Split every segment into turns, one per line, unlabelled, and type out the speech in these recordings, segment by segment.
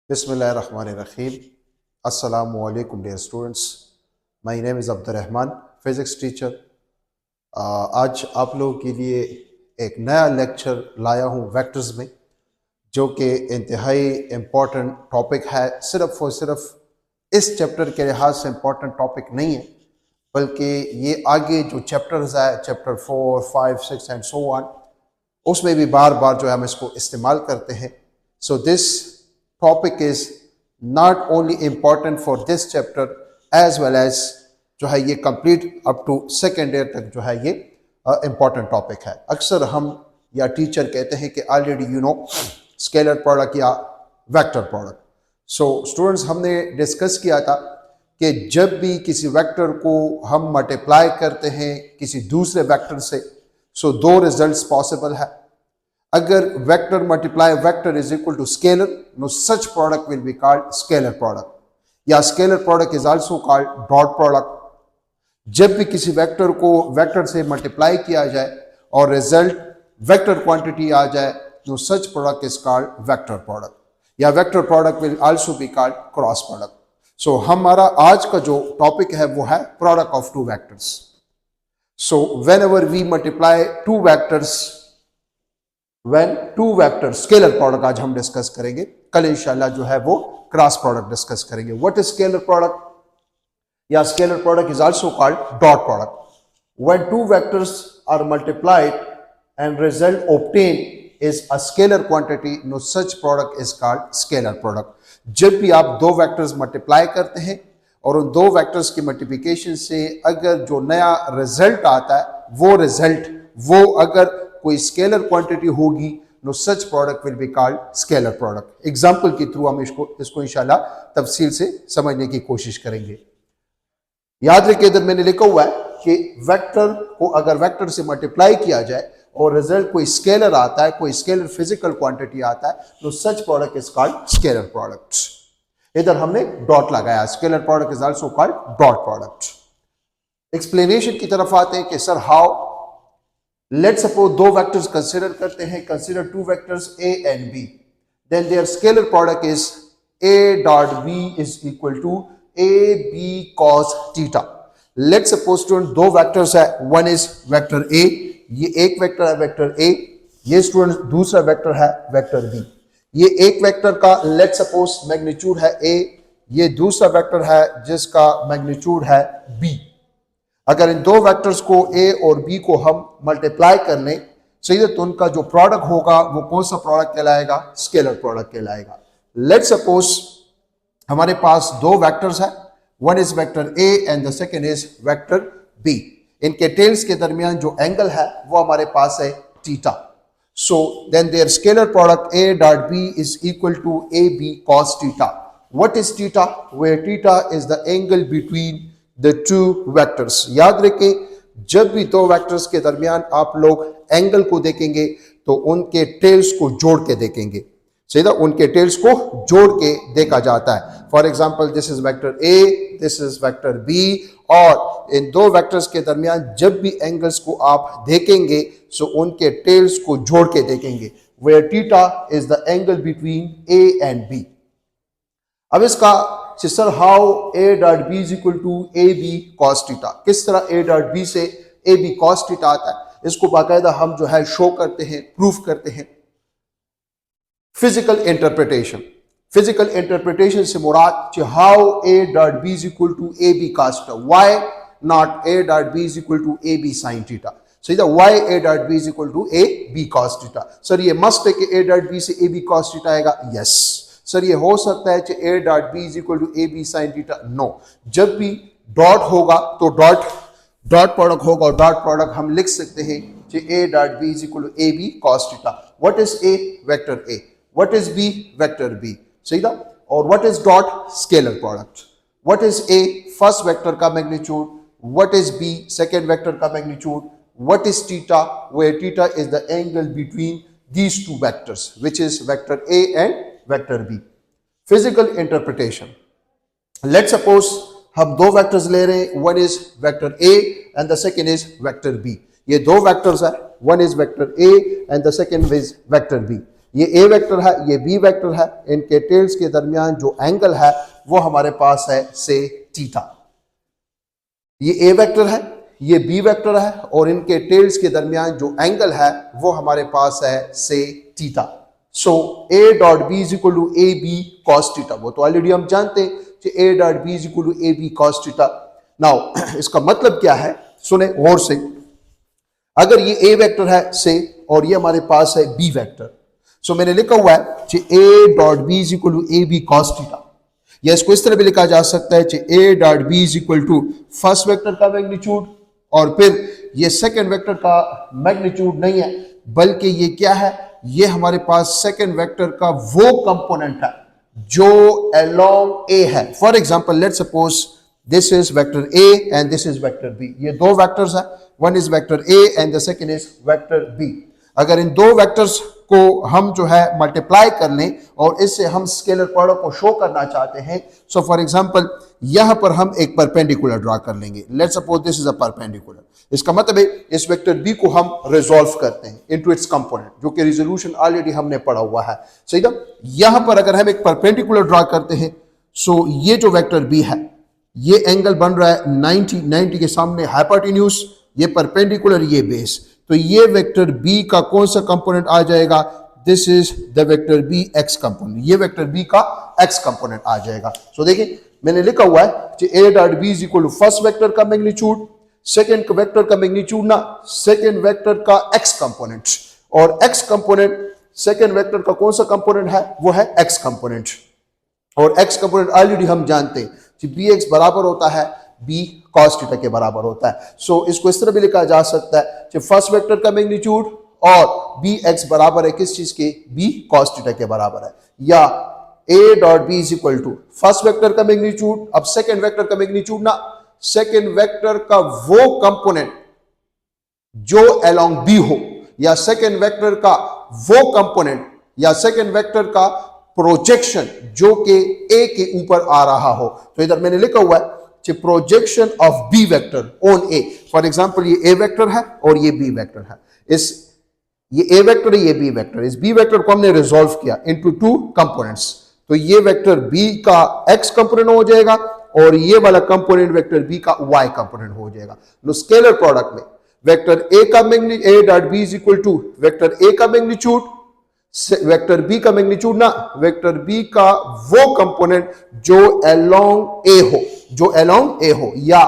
Bismillahirrahmanirrahim. Assalamu alaikum dear students. My name is Abdurrahman, physics teacher. आज आप लोगों के लिए एक नया लेक्चर लाया हूँ वेक्टर्स में, जो कि इंतहाई इम्पॉर्टेंट टॉपिक है। सिर्फ और सिर्फ इस चैप्टर के लिहाज से इम्पॉर्टेंट टॉपिक नहीं है, बल्कि ये आगे जो चैप्टर्स है, चैप्टर 4, 5, 6 एंड सो ऑन, उसमें भी बार बार जो है हम इसको इस्तेमाल करते हैं। So this topic is not only important for this chapter as well as जो है ये complete up to second year तक जो है ये important topic है। अक्सर हम या टीचर कहते हैं कि already you know scalar product या vector product। so students हमने डिस्कस किया था कि जब भी किसी वेक्टर को हम मल्टीप्लाई करते हैं किसी दूसरे वेक्टर से, so दो रिजल्ट्स पॉसिबल है। अगर vector multiply vector is equal to scalar, no such product will be called scalar product, या scalar product is also called dot product। जब भी किसी वेक्टर को वेक्टर से मल्टीप्लाई किया जाए और रिजल्ट वेक्टर क्वांटिटी आ जाए, no such product is called vector product, या vector product will also be called cross product. So हमारा आज का जो टॉपिक है वो है product of two vectors. So whenever we multiply two vectors, when two vectors, scalar product आज हम डिस्कस करेंगे, कल इंशाल्लाह जो है वो क्रॉस प्रोडक्ट डिस्कस करेंगे। व्हाट इज स्केलर प्रोडक्ट या scalar product is also called dot product. When two vectors are multiplied and result obtain is a scalar quantity, no such product is called scalar product. जब भी आप दो vectors multiply करते हैं और उन दो वेक्टर्स की मल्टीप्लिकेशन से अगर जो नया रिजल्ट आता है वो रिजल्ट वो अगर कोई स्केलर क्वांटिटी होगी, no such product will be called scalar product. Example के थ्रू हम इसको इंशाल्लाह तफसील से समझने की कोशिश करेंगे। याद रखिए, इधर मैंने लिखा हुआ है कि वेक्टर को अगर वेक्टर से मल्टीप्लाई किया जाए और रिजल्ट कोई स्केलर आता है, कोई स्केलर फिजिकल क्वांटिटी आता है, no such product is called scalar product. इधर हमने डॉट लगाया, scalar product is also called dot product. Explanation की तरफ आते हैं कि सर हाउ। लेट्स सपोज दो वेक्टर्स कंसीडर करते हैं, consider two vectors a and b, then their scalar product is a dot b is equal to ab cos theta। Let's suppose student दो vectors है, वन इज वेक्टर a, ये एक vector है vector a, ये student दूसरा vector है vector b। ये एक वेक्टर का लेट्स सपोज मैग्नीट्यूड है a, ये दूसरा वेक्टर है जिसका मैग्नीट्यूड है b। अगर इन दो वेक्टर्स को a और b को हम मल्टीप्लाई कर लें, सही है, तो उनका जो प्रोडक्ट होगा वो कौन सा प्रोडक्ट कहलाएगा? स्केलर प्रोडक्ट कहलाएगा। लेट्स सपोज हमारे पास दो वेक्टर्स है, one is vector a and the second is vector b। इनके टेल्स के दरमियान जो एंगल है वो हमारे पास है theta. So then their scalar product a dot b is equal to ab cos theta. What is theta? Where theta is the angle between the two vectors। याद रखें, जब भी दो वेक्टर्स के दरमियान आप लोग एंगल को देखेंगे तो उनके टेल्स को जोड़ के देखेंगे, सही ना, उनके टेल्स को जोड़ के देखा जाता है। For example this is vector a, this is vector b, और इन दो वेक्टर्स के दरमियान जब भी एंगल्स को आप देखेंगे सो उनके टेल्स को जोड़ के देखेंगे, where theta is the angle between a and b। अब इसका sir how a dot b is equal to ab cos theta, किस तरह a डॉट b से ab cos थीटा आता है, इसको बाकायदा हम जो है शो करते हैं, प्रूफ करते हैं। फिजिकल इंटरप्रिटेशन, फिजिकल इंटरप्रिटेशन से मुराद how a dot b is equal to ab cos theta, why not a dot b is equal to ab sin theta, सही है, why a dot b is equal to ab cos theta. Sir ये must है कि a dot b से ab cos theta आएगा? Yes. Sir ये हो सकता है कि a dot b is equal to ab sin theta? No. जब भी डॉट होगा तो डॉट प्रोडक्ट होगा, और डॉट प्रोडक्ट हम लिख सकते हैं कि a dot b is equal to ab cos theta. What is a? Vector a। What is b? Vector b, सही था। और what is dot? Scalar product. What is a? First vector का magnitude. What is b? Second vector का magnitude. What is theta? Where theta is the angle between these two vectors which is vector a and vector b। Physical interpretation, let's suppose हम दो vectors ले रहे हैं, one is vector a and the second is vector b। ये दो vectors है, one is vector a and the second is vector b। ये A vector है, ये बी वेक्टर है, इनके टेल्स के दरमियान जो एंगल है वो हमारे पास है से थीटा। ये ए वेक्टर है, ये बी वेक्टर है और इनके टेल्स के दरमियान जो एंगल है वो हमारे पास है से theta. So A dot B is equal to A B cos theta, वो तो ऑलरेडी हम जानते हैं कि A dot B is equal to A B cos theta. Now इसका मतलब क्या है, सुने गौर से। अगर ये ए वेक्टर है से और ये हमारे पास है बी वेक्टर, सो मैंने लिखा हुआ है कि A dot B is equal to A B cos theta, या इसको इस तरह भी लिखा जा सकता है कि A dot B is equal to first vector का मैग्नीट्यूड और फिर ये सेकंड वेक्टर का मैग्नीट्यूड नहीं है, बल्कि ये क्या है, ये हमारे पास सेकंड वेक्टर का वो कंपोनेंट है जो अलोंग ए है। For example let's suppose this is vector A and this is vector B. ये दो वेक्टर्स हैं, one is vector A and the second is vector B. अगर इन दो वेक्टर्स को हम जो है मल्टीप्लाई कर लें और इससे हम स्केलर प्रोडक्ट को शो करना चाहते हैं, सो फॉर एग्जांपल यहां पर हम एक परपेंडिकुलर ड्रा कर लेंगे। Let's suppose this is a perpendicular. इसका मतलब है इस वेक्टर बी को हम रिजॉल्व करते हैं इनटू इट्स कंपोनेंट, जो कि रिजोल्यूशन ऑलरेडी हमने पढ़ा हुआ है, सही ना। यहां पर अगर हम एक परपेंडिकुलर ड्रा करते हैं, सो ये जो वेक्टर बी है ये एंगल बन रहा है 90 के सामने हाइपोटेन्यूज, ये परपेंडिकुलर, ये बेस। तो ये वेक्टर बी का कौन सा कंपोनेंट आ जाएगा, this is the vector B X component, ये वेक्टर बी का एक्स कंपोनेंट आ जाएगा। सो देखिए मैंने लिखा हुआ है कि A dot B is equal to first vector का मैग्नीट्यूड, सेकंड वेक्टर का मैग्नीट्यूड ना, सेकंड वेक्टर का एक्स कंपोनेंट, और एक्स कंपोनेंट सेकंड वेक्टर का कौन सा कंपोनेंट है, वो है एक्स कंपोनेंट। और एक्स कंपोनेंट ऑलरेडी हम जानते हैं कि बी एक्स बराबर होता है बी कॉस थीटा के बराबर होता है। सो इसको इस तरह भी लिखा जा सकता है कि फर्स्ट वेक्टर का मैग्नीट्यूड और बी एक्स बराबर है किस चीज के, बी कॉस थीटा के बराबर है। या A dot B is equal to first vector का मैग्नीट्यूड, अब सेकंड वेक्टर का मैग्नीट्यूड ना, सेकंड वेक्टर का वो कंपोनेंट जो अलोंग बी हो, या सेकंड वेक्टर का वो कंपोनेंट या सेकंड वेक्टर का प्रोजेक्शन जो कि ए के ऊपर आ रहा हो। तो इधर मैंने लिखा हुआ है projection of B vector on A. For example ये ए वेक्टर है और ये बी वेक्टर है, ये ए वेक्टर है, ये बी वेक्टर। इस बी वेक्टर को हमने रिजॉल्व किया इनटू टू कंपोनेंट्स, तो ये वेक्टर बी का एक्स कंपोनेंट हो जाएगा और ये वाला कंपोनेंट वेक्टर बी का वाई कंपोनेंट हो जाएगा। नो स्केलर प्रोडक्ट में वेक्टर ए का magnitude, A dot B is equal to vector A का मैग्नीट्यूड, वेक्टर बी का मैग्नीट्यूड ना, वेक्टर बी का वो कंपोनेंट जो अलोंग ए हो, जो अलोंग ए हो, या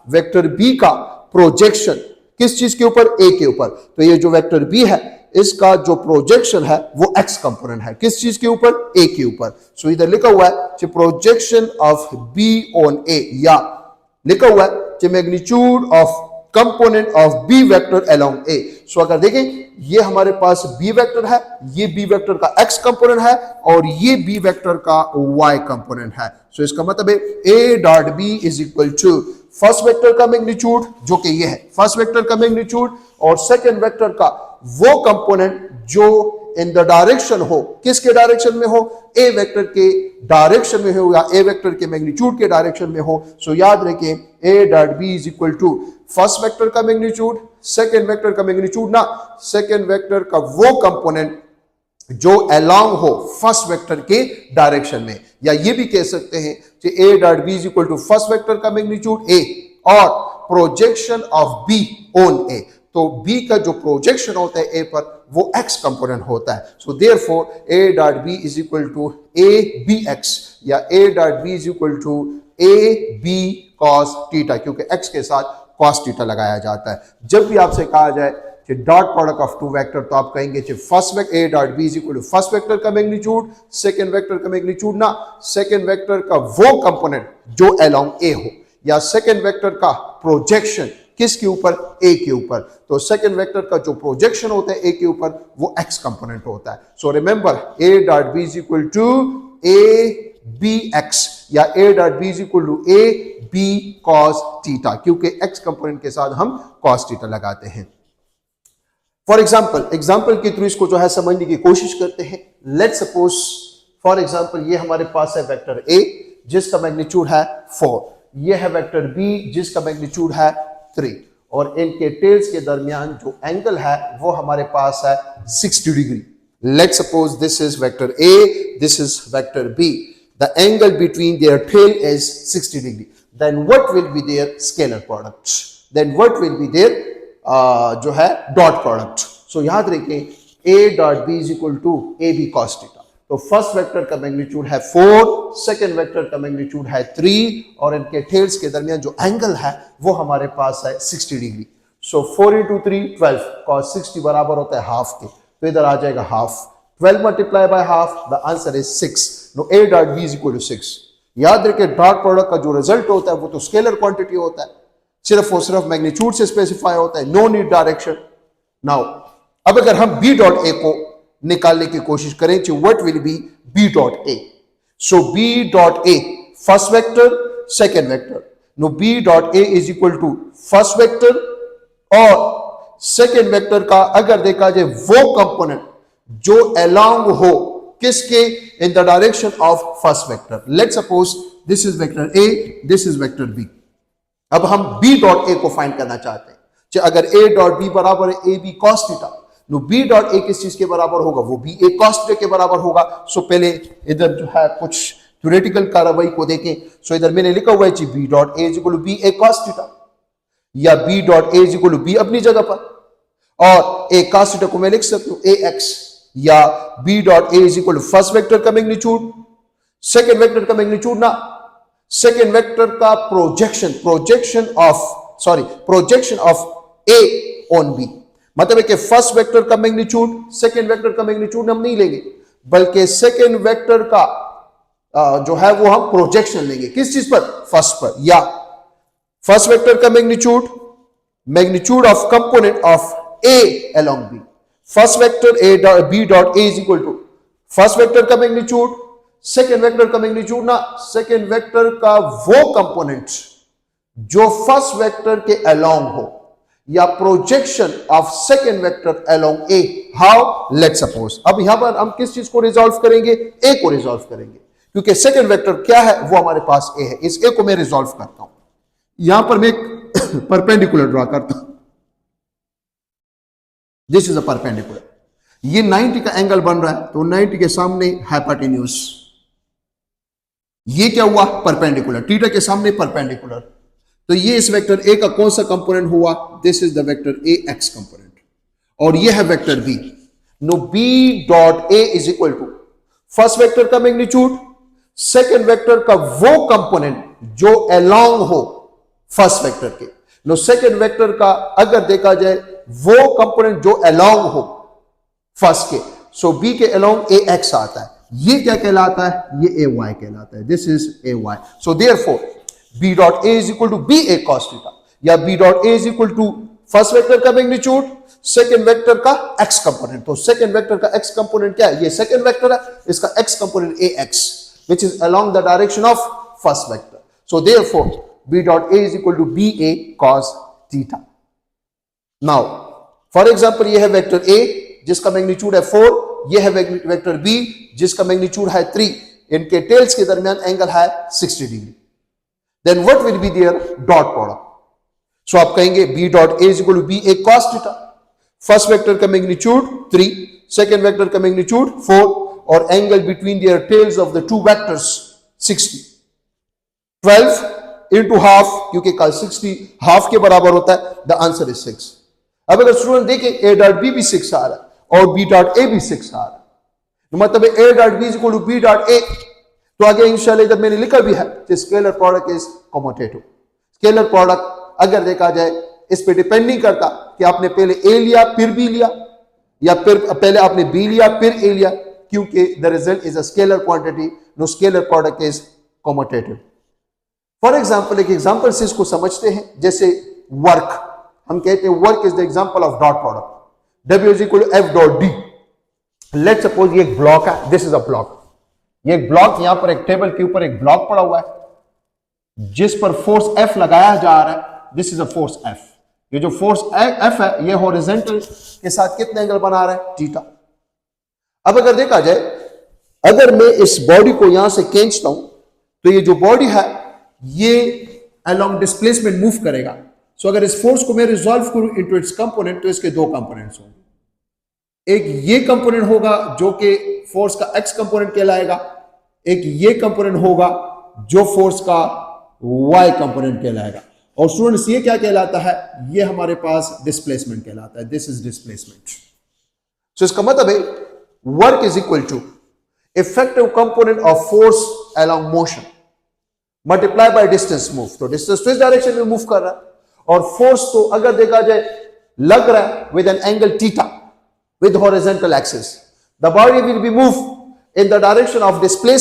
वेक्टर बी का प्रोजेक्शन किस चीज के ऊपर, ए के ऊपर। तो ये जो वेक्टर बी है इसका जो प्रोजेक्शन है वो एक्स कंपोनेंट है किस चीज के ऊपर, ए के ऊपर। सो इधर लिखा हुआ है कि projection of B on A, या लिखा हुआ है कि magnitude of component of B vector along A. So अगर देखें ये हमारे पास बी वेक्टर है, ये बी वेक्टर का एक्स कंपोनेंट है और ये बी वेक्टर का वाई कंपोनेंट है। सो इसका मतलब है A dot B is equal to first vector का मैग्नीट्यूड जो कि ये है फर्स्ट वेक्टर का मैग्नीट्यूड और सेकंड वेक्टर का वो कंपोनेंट जो इन द डायरेक्शन हो, किसके डायरेक्शन में हो, ए वेक्टर के डायरेक्शन में हो या ए वेक्टर के मैग्नीट्यूड के डायरेक्शन में हो। सो याद रखें A dot B is equal to first vector का मैग्नीट्यूड, सेकंड वेक्टर का मैग्नीट्यूड ना, सेकंड वेक्टर का वो कंपोनेंट जो अलोंग हो फर्स्ट वेक्टर के डायरेक्शन में। या ये भी कह सकते हैं कि A dot B is equal to first vector का मैग्नीट्यूड ए और projection of B on A. तो बी का जो प्रोजेक्शन होता है ए पर वो एक्स कंपोनेंट होता है। So therefore A dot B is equal to A B X या A dot B is equal to A B cos theta, क्योंकि एक्स के साथ कॉस थीटा लगाया जाता है। जब भी आपसे कहा जाए कि dot product of two vector, तो आप कहेंगे कि first vector A dot B is equal to first vector का मैग्नीट्यूड, सेकंड वेक्टर का मैग्नीट्यूड ना, सेकंड वेक्टर का वो कंपोनेंट जो अलोंग ए हो, या सेकंड वेक्टर का प्रोजेक्शन किसके ऊपर, ए के ऊपर। तो सेकंड वेक्टर का जो प्रोजेक्शन होता है ए के ऊपर वो एक्स कंपोनेंट होता है। So remember A dot B is equal to A B X या A dot B is equal to A B cos theta, क्योंकि एक्स कंपोनेंट के साथ हम कॉस थीटा लगाते हैं। फॉर एग्जाम्पल के थ्रू इसको जो है समझने की कोशिश करते हैं। लेट्स सपोज फॉर एग्जाम्पल ये हमारे पास है वेक्टर ए जिसका मैग्नीट्यूड है 4, ये है वेक्टर बी जिसका मैग्नीट्यूड है 3 और इनके टेल्स के दरमियान जो एंगल है वो हमारे पास है 60 degree. Let's suppose this is vector A, this is vector B. The angle between their tail is 60 degree. Then what will be their scalar product? Then what will be their जो है dot product? So याद रखें A dot B is equal to AB cos theta. तो first vector का magnitude है 4, second vector का magnitude है 3 और इनके टेल्स के दरमियान जो एंगल है वो हमारे पास है 60 डिग्री. सो 4 into 3 12 cos 60 बराबर होता है हाफ के, तो इधर आ जाएगा half. 12 multiply by half, the answer is 6. Now A dot B is equal to 6. याद रखें डॉट प्रोडक्ट का जो रिजल्ट होता है वो तो स्केलर क्वांटिटी होता है, सिर्फ और सिर्फ मैग्नीट्यूड से स्पेसिफाई होता है, नो नीड डायरेक्शन. नाउ अब अगर हम B डॉट A को निकालने की कोशिश करें तो what will be B dot A. So B dot A first vector second vector. Now B dot A is equal to first vector और सेकेंड वेक्टर का अगर देखा जाए वो कंपोनेंट जो अलोंग हो किसके, in the direction of first vector. Let's suppose this is vector A, this is vector B. अब हम B डॉट A को फाइंड करना चाहते हैं. अगर A डॉट B बराबर है AB cos theta, now B dot A किस चीज के बराबर होगा, वो भी A cos थीटा के बराबर होगा. सो पहले इधर जो है कुछ थ्योरेटिकल कार्रवाई को देखें. सो इधर मैंने लिखा हुआ है जी B dot A is equal to B A cos theta, या B dot A is equal to B अपनी जगह पर, और A cos थीटा को मैं लिख सकता हूं AX, या B dot A is equal to first vector का मैग्नीट्यूड, सेकेंड वेक्टर का मैग्नीट्यूड ना, सेकेंड वेक्टर का projection of A on B. मतलब है कि फर्स्ट वेक्टर का मैग्नीट्यूड सेकेंड वेक्टर का मैग्नीट्यूड हम नहीं लेंगे, बल्कि सेकेंड वेक्टर का जो है वो हम प्रोजेक्शन लेंगे. किस चीज पर, फर्स्ट पर. या फर्स्ट वेक्टर का magnitude of component of A along B. First vector B dot A is equal to first vector का मैग्नीट्यूड, सेकेंड वेक्टर का मैग्नीट्यूड ना, सेकेंड वेक्टर का वो कंपोनेंट जो फर्स्ट वेक्टर के अलोंग हो, या projection of second vector along A. How, let's suppose अब यहां पर हम किस चीज को रिजॉल्व करेंगे, A को रिजॉल्व करेंगे, क्योंकि सेकेंड वेक्टर क्या है वो हमारे पास A है. इस A को मैं रिजॉल्व करता हूं. यहां पर मैं एक परपेंडिकुलर ड्रॉ करता हूं. This is a perpendicular. ये 90 का एंगल बन रहा है, तो 90 के सामने हाइपोटेन्यूज. ये क्या हुआ, परपेंडिकुलर. थीटा के सामने परपेंडिकुलर. तो ये इस वेक्टर A का कौन सा कंपोनेंट हुआ, this is the vector A x component, और ये है vector B. Now B dot A is equal to first vector का मैग्नीट्यूड, सेकेंड वेक्टर का वो कंपोनेंट जो अलोंग हो फर्स्ट वेक्टर के. नो सेकेंड वेक्टर का अगर देखा जाए वो कंपोनेंट जो अलोंग हो फर्स्ट के, सो B के अलोंग AX आता है. ये क्या कहलाता है, ये AY कहलाता है. This is AY. So therefore B dot A is equal to B A cos theta, या B dot A is equal to first vector का मैग्नीट्यूड, सेकेंड वेक्टर का x कंपोनेंट. तो सेकेंड वेक्टर का x component क्या है, ये second vector है, इसका x component AX which is along the direction of first vector. So therefore B dot A is equal to BA cos theta. Now for example ये है vector A जिसका magnitude है 4, ये है वेक्टर B जिसका magnitude है 3. इनके tails के दरमियान एंगल है 60 degree. Then what will be their dot product? So आप कहेंगे B dot A is equal to BA cos theta. First vector का मैग्नीट्यूड 3, सेकेंड वेक्टर का मैग्नीट्यूड 4, और angle between their tales of the two vectors 60. 12 into half, क्योंकि कल 60 half के बराबर होता है, द आंसर इज 6. अब अगर स्टूडेंट देखें A डॉट B भी 6 आ रहा है और B डॉट A भी 6 आ रहा है, तो मतलब A dot B is equal to B dot A. तो आगे इंशाल्लाह जब मैंने लिखा भी है कि scalar product is commutative. Scalar product अगर देखा जाए इस पे डिपेंड नहीं करता कि आपने पहले A लिया फिर B लिया, या फिर पहले आपने B लिया फिर A लिया, क्योंकि the result is a scalar quantity. Now scalar product is commutative. For example एक एग्जांपल से इसको समझते हैं. जैसे वर्क, हम कहते हैं work is the example of dot product. W is equal to F dot D. Let's suppose ये एक ब्लॉक है, दिस इज अ ब्लॉक. ये एक ब्लॉक, यहां पर एक टेबल के ऊपर एक ब्लॉक पड़ा हुआ है जिस पर फोर्स F लगाया जा रहा है. This is a force F. ये जो फोर्स F है ये हॉरिजॉन्टल के साथ कितने एंगल बना रहा है, थीटा. अब अगर देखा जाए, अगर मैं इस बॉडी को यहां से खींचता हूं तो ये जो बॉडी है ये अलोंग डिस्प्लेसमेंट मूव करेगा. सो अगर इस फोर्स को मैं रिजॉल्व करूं इनटू इट्स कंपोनेंट, तो इसके दो कंपोनेंट्स होंगे. एक ये कंपोनेंट होगा जो कि फोर्स का एक्स कंपोनेंट कहलाएगा, एक ये कंपोनेंट होगा जो फोर्स का वाई कंपोनेंट कहलाएगा। और स्टूडेंट्स ये क्या कहलाता है? ये हमारे पास डिस्प्लेसमेंट कहलाता है। This is displacement. सो इसका मतलब है work is equal to effective component of force along motion multiply by distance move. तो डिस्टेंस तो इस डायरेक्शन में मूव कर रहा है, और फोर्स तो अगर देखा जाए लग रहा है with an angle theta with horizontal axis. The body will be moved in the direction of displacement